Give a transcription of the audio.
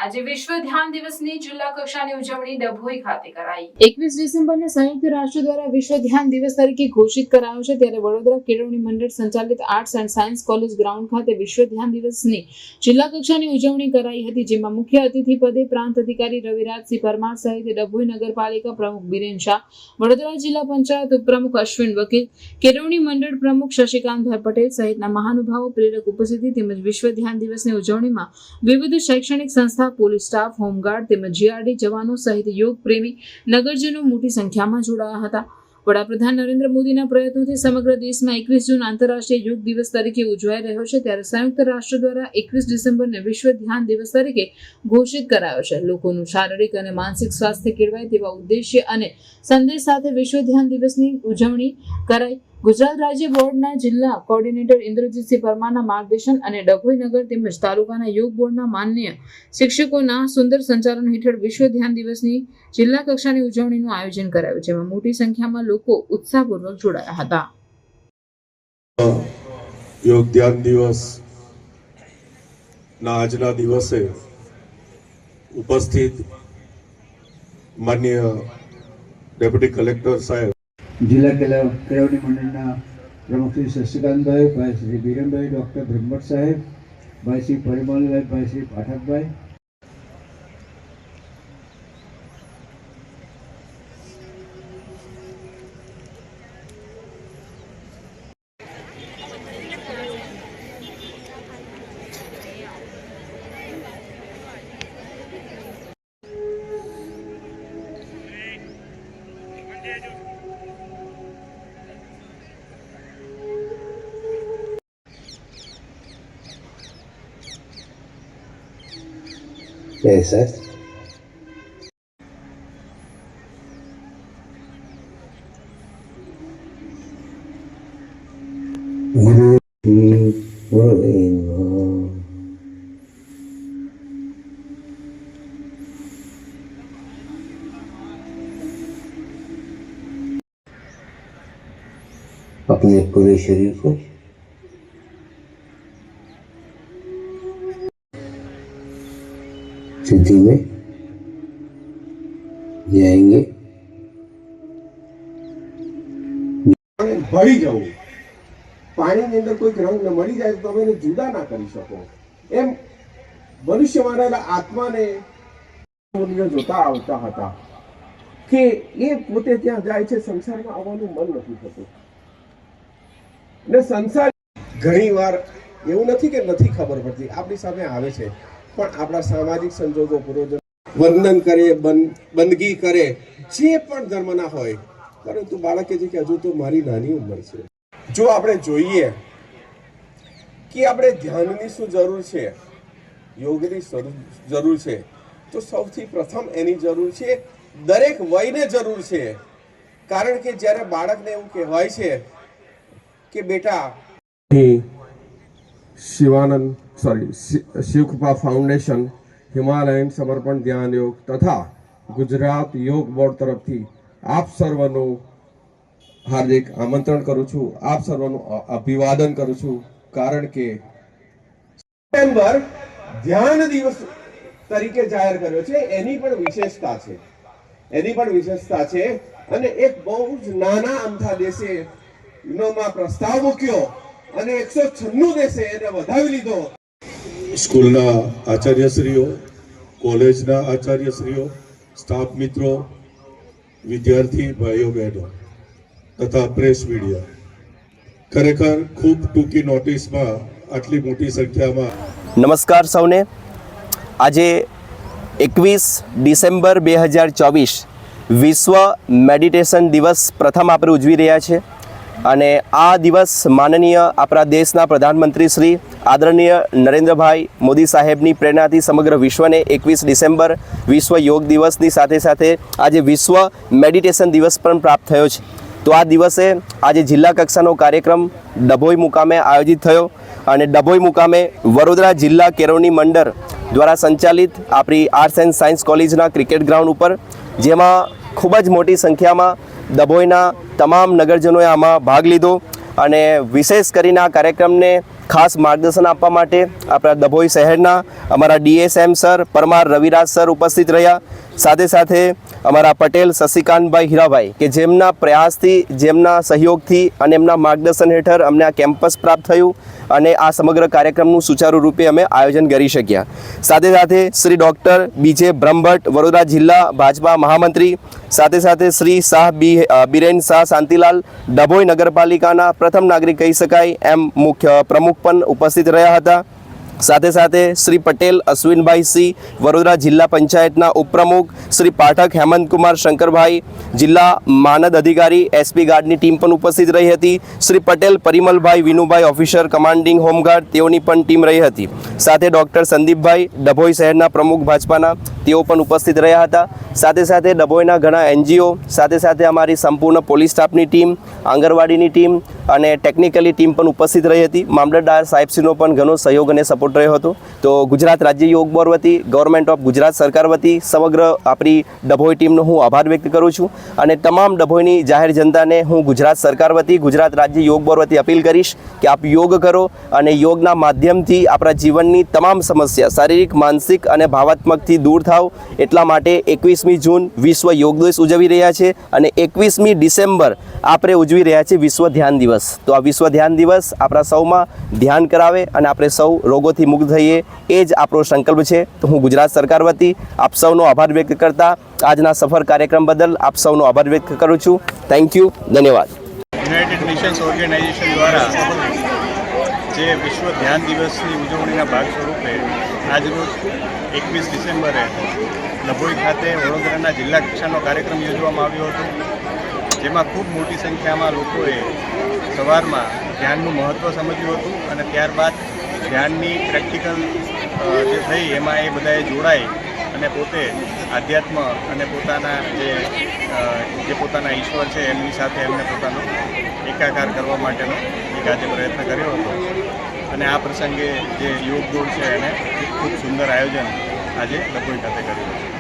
આજે વિશ્વ ધ્યાન દિવસની જિલ્લા કક્ષાની ઉજવણી ડભોઈ ખાતે કરાઈ। 21 ડિસેમ્બરને સંયુક્ત રાષ્ટ્ર દ્વારા વિશ્વ ધ્યાન દિવસ તરીકે ઘોષિત કરાયો છે, ત્યારે વડોદરા કેળવણી મંડળ સંચાલિત arts and science college ground ખાતે વિશ્વ ધ્યાન દિવસની જિલ્લા કક્ષાની ઉજવણી કરાઈ હતી, જેમાં મુખ્ય અતિથિ પદે પ્રાંત અધિકારી રવિરાજસિંહ પરમાર સહિત ડભોઈ નગરપાલિકા પ્રમુખ બિરેન શાહ, વડોદરા જિલ્લા પંચાયત ઉપપ્રમુખ અશ્વિન વકીલ, કેળવણી મંડળ પ્રમુખ શશિકાંતભાઈ પટેલ સહિતના મહાનુભાવો પ્રેરક ઉપસ્થિતિ તેમજ વિશ્વ ધ્યાન દિવસની ઉજવણીમાં વિવિધ શૈક્ષણિક સંસ્થા, પોલીસ સ્ટાફ, હોમગાર્ડ તેમજ જીઆરડી જવાનો સહિત યોગ પ્રેમી નગરજનો મોટી સંખ્યામાં જોડાયા હતા। વડાપ્રધાન નરેન્દ્ર મોદીના પ્રયત્નોથી સમગ્ર દેશમાં 21 જૂન આંતરરાષ્ટ્રીય યોગ દિવસ તરીકે ઉજવાઈ રહ્યો છે, ત્યારે સંયુક્ત રાષ્ટ્ર દ્વારા 21 ડિસેમ્બરને વિશ્વ ધ્યાન દિવસ તરીકે ઘોષિત કરાયો છે। લોકોનું શારીરિક અને માનસિક સ્વાસ્થ્ય કેળવાય તેવા ઉદ્દેશ્ય અને સંદેશ સાથે વિશ્વ ધ્યાન દિવસની ઉજવણી કરાઈ। ગુજરાત રાજ્ય બોર્ડના જિલ્લા કોઓર્ડિનેટર ઇન્દ્રજીતસિંહ પરમારના માર્ગદર્શન અને ડભોઈ નગર તેમજ તાલુકાના યોગ બોર્ડના માનનીય શિક્ષકોના સુંદર સંચાલન હેઠળ વિશ્વ ધ્યાન દિવસની જિલ્લા કક્ષાની ઉજવણીનું આયોજન કરાયું, જેમાં મોટી સંખ્યામાં લોકો ઉત્સાહપૂર્વક જોડાયા હતા। યોગ ધ્યાન દિવસ ના આજના દિવસે ઉપસ્થિત માનનીય ડેપ્યુટી કલેક્ટર સાહેબ, जिला केळवणी मंडळના प्रमुख श्री शशिकांतभाई, भाई श्री बीरेनभाई, डॉक्टर ब्रह्मट साहेब, भाई श्री परिमलभाई, भाई श्री पाठकभाई, Yes, sir. अपने पूरे शरीर को सिद्धि में जाएंगे। ભળી જવું, પાણીની અંદર કોઈ રંગ ન મળી જાય તો તમે એને જુદા ના કરી શકો, એમ મનુષ્યમાં રહેલા આત્માને જોતા આવતા હતા કે એ પોતે ત્યાં જાય છે, સંસારમાં આવવાનું મન નથી થતું। ને સંસાર ઘણી વાર એવું નથી કે નથી ખબર પડતી, આપણી સામે આવે છે, પણ આપણા સામાજિક સંજોગો પૂર્વજો વંદન કરે, બંદગી કરે, જે પણ ધર્મના હોય, પરંતુ બાળકે છે કે હજુ તો મારી નાની ઉંમર છે। જો આપણે જોઈએ કે આપણે ધ્યાનની શું જરૂર છે, યોગની જરૂર છે, તો સૌથી પ્રથમ એની જરૂર છે, દરેક વયને જરૂર છે। કારણ કે જ્યારે બાળકને એવું કહેવાય છે કે બેટા શિવકૃપા ફાઉન્ડેશન, હિમાલયન સમર્પણ ધ્યાન યોગ તથા ગુજરાત યોગ બોર્ડ તરફથી આપ સર્વનું હાર્દિક આમંત્રણ કરું છું, આપ સર્વનું અભિવાદન કરું છું। કારણ કે સપ્ટેમ્બર ધ્યાન દિવસ તરીકે જાહેર કર્યો છે, એની પણ વિશેષતા છે, અને એક બહુ જ નાના અમથા દેશે યુનોમાં પ્રસ્તાવ મૂક્યો અને 196 દેશે એને વધાવી લીધો। સ્કૂલના આચાર્યશ્રીઓ, કોલેજના આચાર્યશ્રીઓ, સ્ટાફ મિત્રો, વિદ્યાર્થી ભાઈઓ બહેનો તથા પ્રેસ મીડિયા, ખરેખર ખૂબ ટૂંકી નોટિસમાં આટલી મોટી સંખ્યામાં નમસ્કાર સૌને। આજે 21 ડિસેમ્બર 2024 વિશ્વ મેડિટેશન દિવસ પ્રથમ આપણે ઉજવી રહ્યા છે, અને આ દિવસ માનનીય આપણા દેશના પ્રધાનમંત્રી શ્રી આદરણીય નરેન્દ્રભાઈ મોદી સાહેબની પ્રેરણાથી સમગ્ર વિશ્વને 21 ડિસેમ્બર વિશ્વ યોગ દિવસની સાથે સાથે આજે વિશ્વ મેડિટેશન દિવસ પણ પ્રાપ્ત થયો છે। તો આ દિવસે આજે જિલ્લા કક્ષાનો કાર્યક્રમ ડભોઈ મુકામે આયોજિત થયો, અને ડભોઈ મુકામે વડોદરા જિલ્લા કેળવણી મંડળ દ્વારા સંચાલિત આપણી આર્ટ્સ એન્ડ સાયન્સ કોલેજના ક્રિકેટ ગ્રાઉન્ડ ઉપર, જેમાં ખૂબ જ મોટી સંખ્યામાં ડભોઈના તમામ નગરજનોએ આમાં ભાગ લીધો, અને વિશેષ કરીને આ કાર્યક્રમને ખાસ માર્ગદર્શન આપવા માટે આપણા ડભોઈ શહેરના અમારા DSM sir Parmar Raviraj sir ઉપસ્થિત રહ્યા. સાથે સાથે અમારા પટેલ શશિકાંતભાઈ હીરાભાઈ કે જેમના પ્રયાસથી, જેમના સહયોગથી અને એમના માર્ગદર્શન હેઠળ અમને આ કેમ્પસ પ્રાપ્ત થયું અને આ સમગ્ર કાર્યક્રમનું સુચારુ રૂપે અમે આયોજન કરી શક્યા. સાથે સાથે શ્રી ડૉક્ટર BJ બ્રહ્મભટ્ટ વડોદરા જિલ્લા ભાજપા મહામંત્રી, સાથે સાથે શ્રી શાહ બિરેન શાહ શાંતિલાલ ડભોઈ નગરપાલિકાના પ્રથમ નાગરિક કહી શકાય એમ મુખ્ય પ્રમુખ પણ ઉપસ્થિત રહ્યા હતા. સાથે સાથે શ્રી પટેલ અશ્વિનભાઈ સિંહ વડોદરા જિલ્લા પંચાયતના ઉપપ્રમુખ, શ્રી પાઠક હેમંતકુમાર શંકરભાઈ જિલ્લા માનદ અધિકારી SP ગાર્ડની ટીમ પણ ઉપસ્થિત રહી હતી. Shri Patel Parimalbhai Vinubhai officer commanding home guard તેઓની પણ ટીમ રહી હતી. સાથે ડૉક્ટર સંદીપભાઈ ડભોઈ શહેરના પ્રમુખ ભાજપાના તેઓ પણ ઉપસ્થિત રહ્યા હતા. સાથે સાથે ડભોઈના ઘણા NGO, સાથે સાથે અમારી સંપૂર્ણ પોલીસ સ્ટાફની ટીમ, આંગણવાડીની ટીમ અને ટેકનિકલી ટીમ પણ ઉપસ્થિત રહી હતી. મામલતદાર સાહેબશ્રીનો પણ ઘણો સહયોગ અને સપોર્ટ રહ્યો હતો. તો ગુજરાત રાજ્ય યોગ બોર્ડ વતી, ગવર્મેન્ટ ઓફ ગુજરાત સરકાર વતી સમગ્ર આપણી ડભોઈ ટીમનો હું આભાર વ્યક્ત કરું છું. અને તમામ ડભોઈની જાહેર જનતાને હું ગુજરાત સરકાર વતી, ગુજરાત રાજ્ય યોગ બોર્ડ વતી અપીલ કરીશ કે આપ યોગ કરો અને યોગના માધ્યમથી આપણા જીવનની તમામ સમસ્યા શારીરિક, માનસિક અને ભાવાત્મકથી દૂર થાવ. એટલા માટે 21મી જૂન વિશ્વ યોગ દિવસ ઉજવી રહ્યા છે અને 21મી ડિસેમ્બર આપણે ઉજવી રહ્યા છીએ વિશ્વ ધ્યાન દિવસ. તો આ વિશ્વ ધ્યાન દિવસ આપણા સૌમાં ધ્યાન કરાવે અને આપણે સૌ રોગોથી મુક્ત થઈએ, એ જ આપણો સંકલ્પ છે. તો હું ગુજરાત સરકાર વતી આપ સૌનો આભાર વ્યક્ત કરતા આજના સફળ કાર્યક્રમ બદલ આપ સૌનો આભાર વ્યક્ત કરું છું. થેન્ક યુ, ધન્યવાદ. યુનાઇટેડ નેશન્સ ઓર્ગેનાઇઝેશન દ્વારા જે વિશ્વ ધ્યાન દિવસની ઉજવણીના ભાગ સ્વરૂપે આજરોજ 21 ડિસેમ્બરે ડભોઈ ખાતે વડોદરાના જિલ્લા કક્ષાનો કાર્યક્રમ યોજવામાં આવ્યો હતો, જેમાં ખૂબ મોટી સંખ્યામાં લોકોએ સવારમાં ધ્યાનનું મહત્ત્વ સમજ્યું હતું અને ત્યારબાદ ધ્યાનની પ્રેક્ટિકલ જે થઈ એમાં એ બધાએ જોડાઈ અને પોતે આધ્યાત્મ અને પોતાના જે પોતાના ઈશ્વર છે એમની સાથે એમને પોતાનો એકાકાર કરવા માટેનો એક આજે પ્રયત્ન કર્યો હતો. અને આ પ્રસંગે જે યોગ બોર્ડ છે એને ખૂબ સુંદર આયોજન આજે ડભોઈ ખાતે કર્યું છે.